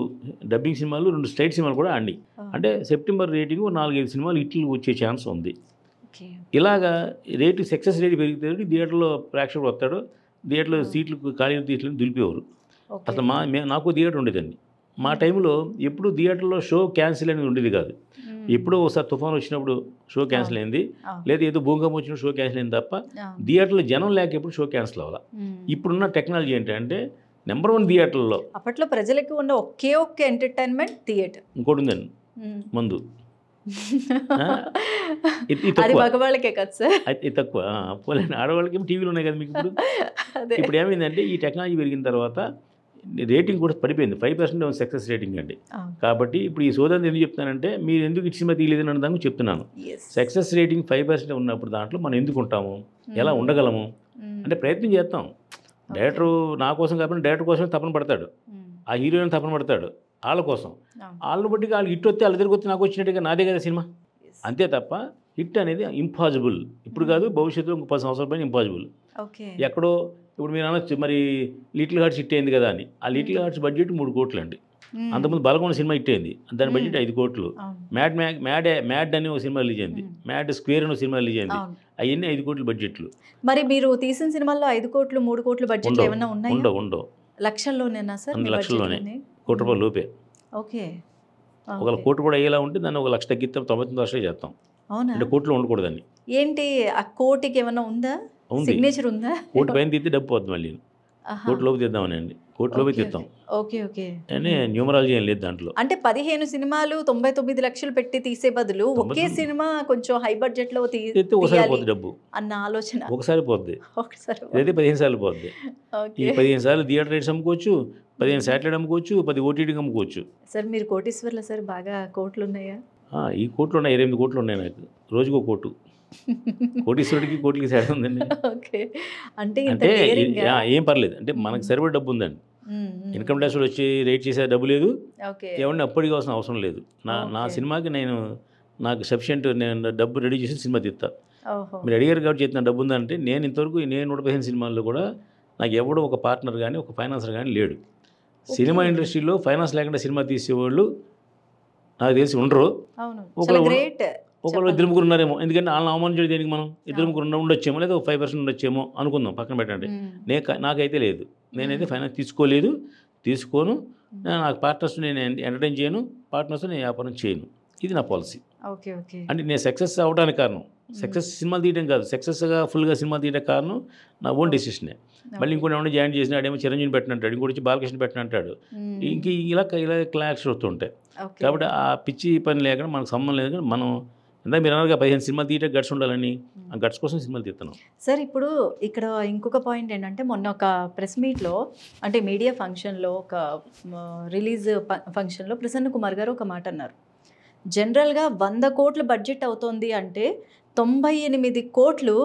డబ్బింగ్ సినిమాలు 2 స్టేట్ సినిమాలు కూడా ఆడినాయి. అంటే సెప్టెంబర్ రేటింగ్ 4-5 సినిమాలు హిట్లు వచ్చే ఛాన్స్ ఉంది. ఇలాగా రేటు సక్సెస్ రేటు పెరిగితే థియేటర్లో ప్రేక్షకుడు వస్తాడు, థియేటర్లో సీట్లు ఖాళీ సీట్లను దులిపేవారు. అసలు నాకు థియేటర్ ఉండేదండి. మా టైంలో ఎప్పుడు థియేటర్లో షో క్యాన్సిల్ అనేది ఉండేది కాదు. ఎప్పుడో ఒకసారి తుఫాన్ వచ్చినప్పుడు షో క్యాన్సిల్ అయింది, లేదా ఏదో భూకంపం వచ్చినప్పుడు షో క్యాన్సిల్ అయింది తప్ప థియేటర్లో జనం లేక ఎప్పుడు షో క్యాన్సిల్ అవ్వాలి. ఇప్పుడున్న టెక్నాలజీ ఏంటంటే నెంబర్ 1 థియేటర్లో అప్పట్లో ప్రజలకు ఉన్న ఒకే ఒక్క ఎంటర్టైన్మెంట్ థియేటర్, ఇంకోటి ఉందండి మందు. అది మగవాళ్ళకే కదా సార్, ఇది తక్కువ. ఆడవాళ్ళకి టీవీలు ఉన్నాయి కదా మీకు. ఇప్పుడు ఏమైందంటే ఈ టెక్నాలజీ పెరిగిన తర్వాత రేటింగ్ కూడా పడిపోయింది. 5% సక్సెస్ రేటింగ్ అండి. కాబట్టి ఇప్పుడు ఈ సోదరుని ఎందుకు చెప్తానంటే, మీరు ఎందుకు ఇటు సినిమా తీయలేదని అన్న దానికి చెప్తున్నాను. సక్సెస్ రేటింగ్ 5% ఉన్నప్పుడు దాంట్లో మనం ఎందుకు ఉంటాము, ఎలా ఉండగలము అంటే ప్రయత్నం చేస్తాం. డైరెక్టర్ నా కోసం కాకుండా డైరెక్టర్ కోసమే తపన పడతాడు, ఆ హీరోయిన్ తపన పడతాడు వాళ్ళ కోసం. వాళ్ళని బట్టి వాళ్ళు హిట్ వస్తే వాళ్ళ దగ్గరికి వస్తే నాకు వచ్చినట్టుగా నాదే కదా సినిమా, అంతే తప్ప హిట్ అనేది ఇంపాసిబుల్. ఇప్పుడు కాదు, భవిష్యత్తులో ఇంకో 10 సంవత్సరాల పైన ఇంపాసిబుల్. ఎక్కడో ఇప్పుడు మీరు అనొచ్చు మరి లిటిల్ హార్ట్స్ హిట్ అయింది కదా అని. ఆ లిటిల్ హార్ట్స్ బడ్జెట్ 3 కోట్లు అండి. అంతకుముందు బలగొండ సినిమా హిట్ అయింది, దాని బడ్జెట్ 5 కోట్లు. మ్యాడ్ అని ఒక సినిమా రిలీజ్ అయింది, మ్యాడ్ స్క్వేర్ అని ఒక సినిమా రిలీజ్ అయింది, అవన్నీ 5 కోట్ల బడ్జెట్లు. మరి మీరు తీసిన సినిమాల్లో 5 కోట్లు 3 కోట్ల బడ్జెట్ ఏమైనా ఉన్నాయా? ఉండవు. లక్షల్లోనేనా సార్? లక్షల్లోనే, కోటి రూపాయల లోపే. ఒకవేళ కోటి కూడా అయ్యేలా ఉంటే దాన్ని 1 లక్ష తగ్గిస్తాం, 99 లక్షలు చేస్తాం. అంటే కోట్లు ఉండకూడదని. ఏంటి ఆ కోటికి ఏమైనా ఉందా, సిగ్నేచర్ ఉందా? కోటి పైన తీస్తే డబ్బు పోతుంది మళ్ళీ. కోటి లోపు తీద్దామని అండి, కోటి లోపు తీస్తాం అని న్యూమరాలజీ ఏం లేదు దాంట్లో. అంటే 15 సినిమాలు 99 లక్షలు పెట్టి తీసే బదులు ఒకే సినిమా కొంచెం హై బడ్జెట్ లో ఒకసారి పోద్ది డబ్బు అన్న ఆలోచన. ఒకసారి పోద్ది, అయితే 15 సార్లు పోద్ది. ఈ 15 సార్లు థియేటర్ రేట్స్ అమ్ముకోవచ్చు, 15 శాటిలైట్ అమ్ముకోవచ్చు, 10 ఓటీటీకి అమ్ముకోవచ్చు. సార్ మీరు కోటీశ్వర్ల సార్, బాగా కోట్లు ఉన్నాయా? ఈ కోట్లు ఉన్నాయి, 28 కోట్లు ఉన్నాయి నాకు, రోజుకో కోటు. కోటీశ్వరుడికి కోట్లకి తేడా ఉందండి. అంటే ఏం పర్లేదు, అంటే మనకు సరిపడే డబ్బు ఉందండి. ఇన్కమ్ ట్యాక్స్ వచ్చి రేట్ చేసే డబ్బు లేదు, ఏమన్నా అప్పటికి అవసరం అవసరం లేదు. నా సినిమాకి నాకు సఫిషియెంట్ నేను డబ్బు రెడీ చేసి సినిమా తీస్తా. మీరు అడిగారు కాబట్టి చెప్తున్న డబ్బు ఉందంటే, నేను ఇంతవరకు 115 సినిమాల్లో కూడా నాకు ఎవడో ఒక పార్ట్నర్ కానీ ఒక ఫైనాన్సర్ కానీ లేడు. సినిమా ఇండస్ట్రీలో ఫైనాన్స్ లేకుండా సినిమా తీసేవాళ్ళు నాకు తెలిసి ఉండరు. ఒకళ్ళు 2-3 ఉన్నారేమో, ఎందుకంటే వాళ్ళని అవమానించడం దేనికి, మనం 2-3 ఉండొచ్చేమో, లేదా 5% ఉండొచ్చేమో అనుకుందాం, పక్కన పెట్టండి. నాకైతే లేదు, నేనైతే ఫైనాన్స్ తీసుకోను. నాకు పార్ట్నర్స్ నేను ఎంటర్టైన్ చేయను, పార్ట్నర్స్ నేను వ్యాపారం చేయను. ఇది నా పాలసీ. అంటే నేను సక్సెస్ అవ్వడానికి కారణం, సక్సెస్ సినిమా తీయడం కాదు, సక్సెస్గా ఫుల్గా సినిమా తీయడం కారణం నా ఓన్ డెసిషనే. మళ్ళీ ఇంకోటి ఏమైనా జాయిన్ చేసినాడు, ఏమో చిరంజీవి పెట్టినంటాడు, ఇంకోటి వచ్చి బాలకృష్ణ పెట్టినంటాడు, ఇలా క్లాష్ వస్తుంటాయి. కాబట్టి ఆ పిచ్చి పని లేకుండా మనకు సంబంధం లేదు. మనం ఇందా మీరు అన్నారుగా 15 సినిమాలు తీయటం గట్స్ ఉండాలని, ఆ గట్స్ కోసం సినిమాలు తీస్తున్నాం సార్. ఇప్పుడు ఇక్కడ ఇంకొక పాయింట్ ఏంటంటే, మొన్న ఒక ప్రెస్ మీట్లో, అంటే మీడియా ఫంక్షన్లో, ఒక రిలీజ్ ఫంక్షన్లో ప్రసన్న కుమార్ గారు ఒక మాట అన్నారు. జనరల్గా 100 కోట్ల బడ్జెట్ అవుతుంది అంటే 98 కోట్లు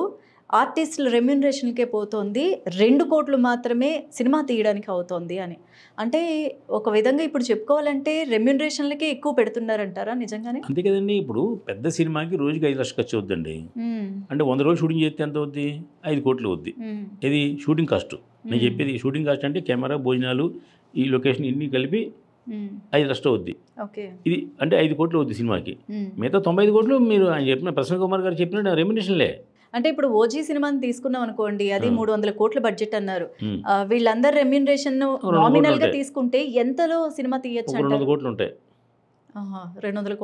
ఆర్టిస్టుల రెమ్యూనరేషన్కే పోతుంది, 2 కోట్లు మాత్రమే సినిమా తీయడానికి అవుతోంది అని. అంటే ఒక విధంగా ఇప్పుడు చెప్పుకోవాలంటే రెమ్యూనరేషన్లకే ఎక్కువ పెడుతున్నారంటారా నిజంగానే? అంతే కదండి. ఇప్పుడు పెద్ద సినిమాకి రోజుకి 5 లక్షలు ఖర్చు అవుద్దండి. అంటే 100 రోజులు షూటింగ్ చేస్తే ఎంత అవుద్ది? 5 కోట్లు అవుద్ది. ఇది షూటింగ్ కాస్ట్. నేను చెప్పేది షూటింగ్ కాస్ట్ అంటే కెమెరా, భోజనాలు, ఈ లొకేషన్ ఇన్ని కలిపి 5 లక్షలు అవుద్ది. ఇది అంటే 5 కోట్లు అవుద్ది సినిమాకి. మిగతా 95 కోట్లు మీరు ఆయన చెప్పిన ప్రసన్న కుమార్ గారు చెప్పినట్టు రెమ్యూనరేషన్లే. అంటే ఇప్పుడు ఓజీ సినిమాని తీసుకున్నాం అనుకోండి, అది 300 కోట్ల బడ్జెట్ అన్నారు. వీళ్ళందరి రెమ్యూనరేషన్ నామినల్ గా తీసుకుంటే ఎంతలో సినిమా తీయచ్చు? 200 కోట్లు ఉంటాయి. 200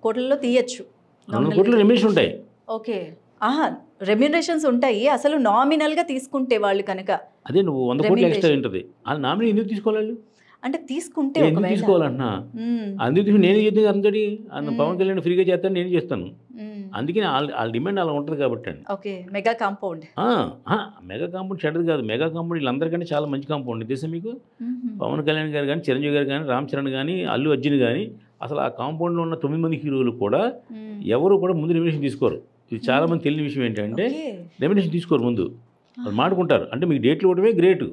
కోట్లలో తీయచ్చు. 200 కోట్లు రెమ్యూనరేషన్ ఉంటాయి. ఓకే. రెమ్యూనరేషన్స్ ఉంటాయి. అసలు నామినల్ గా తీసుకుంటే వాళ్ళు కనుక అదే నువ్వు 100 కోట్లు ఎక్స్ట్రా ఉంటుంది. అది నామినల్ ఎందుకు తీసుకోవాలి? అంటే తీసుకుంటే ఎందుకు తీసుకోవాలన్నా అందుకు నేను చేద్దాం అందరి పవన్ కళ్యాణ్ ఫ్రీగా చేస్తాను, నేను చేస్తాను. అందుకని వాళ్ళ డిమాండ్ అలా ఉంటుంది కాబట్టి అండి. Okay. Mega compound. Mega compound చెడ్డది కాదు. మెగా కాంపౌండ్ వీళ్ళందరికంటే చాలా మంచి కాంపౌండ్ తెలుసా మీకు? పవన్ కళ్యాణ్ గారు కానీ, చిరంజీవి గారు కానీ, రామ్ చరణ్ కానీ, అల్లు అర్జున్ కానీ, అసలు ఆ కాంపౌండ్లో ఉన్న 9 మంది హీరోలు కూడా ఎవరు కూడా ముందు రెమ్యూనరేషన్ తీసుకోరు. ఇది చాలా మంది తెలియని విషయం ఏంటంటే రెమ్యూనరేషన్ తీసుకోరు ముందు. వాళ్ళు మాడుకుంటారు. అంటే మీకు డేట్లు ఇవ్వడమే గ్రేట్.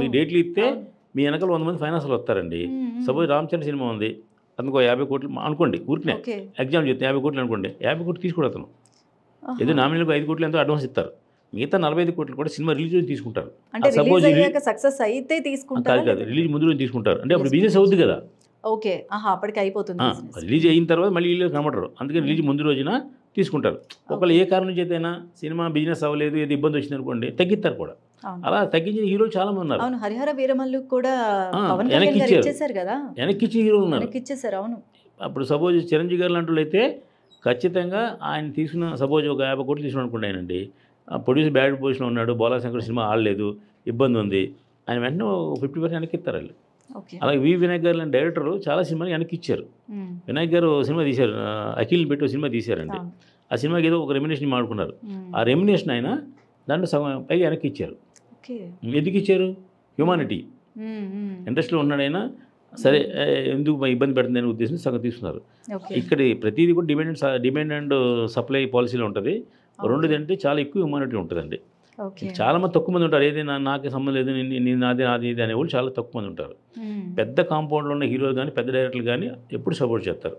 మీకు డేట్లు ఇస్తే మీ వెనకాల 100 మంది ఫైనాన్స్లో వస్తారండి. సపోజ్ రామ్ చరణ్ సినిమా ఉంది, అందుకో 50 కోట్లు అనుకోండి, ఊరికనే ఎగ్జామ్ చెప్తే 50 కోట్లు అనుకోండి, 50 కోట్లు తీసుకోడు అతను. ఏదో నామినల్గా 5 కోట్లు ఎంతో అడ్వాన్స్ ఇస్తారు. మిగతా 45 కోట్లు కూడా సినిమా రిలీజ్ తీసుకుంటారు. సపోజ్ సక్సెస్ అయితే తీసుకుంటారు కాదు, రిలీజ్ ముందు రోజు తీసుకుంటారు. అంటే అప్పుడు బిజినెస్ అవుతుంది కదా. ఓకే. అప్పటికి అయిపోతుంది. రిలీజ్ అయిన తర్వాత మళ్ళీ వీళ్ళు కనబడరు. అందుకని రిలీజ్ ముందు రోజున తీసుకుంటారు. ఒకళ్ళు ఏ కారణం చేతైనా సినిమా బిజినెస్ అవ్వలేదు, ఏదో ఇబ్బంది వచ్చింది అనుకోండి, తగ్గిస్తారు కూడా. అలా తగ్గించిన హీరోలు చాలా మంది ఉన్నారు. హరిహర వీరమల్లు కూడా వెనక్కి ఇచ్చిన హీరోలు ఉన్నారు. అప్పుడు సపోజ్ చిరంజీవి గారు లాంటి వాళ్ళు అయితే ఖచ్చితంగా ఆయన తీసుకున్న సపోజ్ ఒక 50 కోట్లు తీసుకుని అనుకోండి, ఆయనండి ప్రొడ్యూసర్ బ్యాడ్ పొజిషన్లో ఉన్నాడు, బాలాశంకర్ సినిమా ఆడలేదు, ఇబ్బంది ఉంది, ఆయన వెంటనే 50% వెనక్కి ఇస్తారు వాళ్ళు. అలాగే వినాయక్ గారు లాంటి డైరెక్టర్లు చాలా సినిమాలు వెనక్కి ఇచ్చారు. వినాయక్ గారు సినిమా తీశారు, అఖిల్ పెట్టి సినిమా తీశారండి. ఆ సినిమాకి ఏదో ఒక రెమ్యునేషన్ మాడుకున్నారు. ఆ రెమ్యునేషన్ ఆయన దాంట్లో సగం పైగా వెనక్కి ఇచ్చారు. ఎందుకు ఇచ్చారు? హ్యూమానిటీ. ఇంట్రెస్ట్లో ఉన్నాడైనా సరే ఎందుకు ఇబ్బంది పెడుతుంది అనే ఉద్దేశం సగం తీసుకున్నారు. ఇక్కడ ప్రతిదీ కూడా డిమాండ్ అండ్ సప్లై పాలసీలో ఉంటుంది. రెండోది చాలా ఎక్కువ హ్యూమానిటీ ఉంటుందండి. చాలా మంది తక్కువ మంది ఉంటారు, ఏదైనా నాకే సంబంధం లేదు, నాది ఇది అనేవాళ్ళు చాలా తక్కువ మంది ఉంటారు. పెద్ద కాంపౌండ్లో ఉన్న హీరోలు కానీ, పెద్ద డైరెక్టర్లు కానీ ఎప్పుడు సపోర్ట్ చేస్తారు.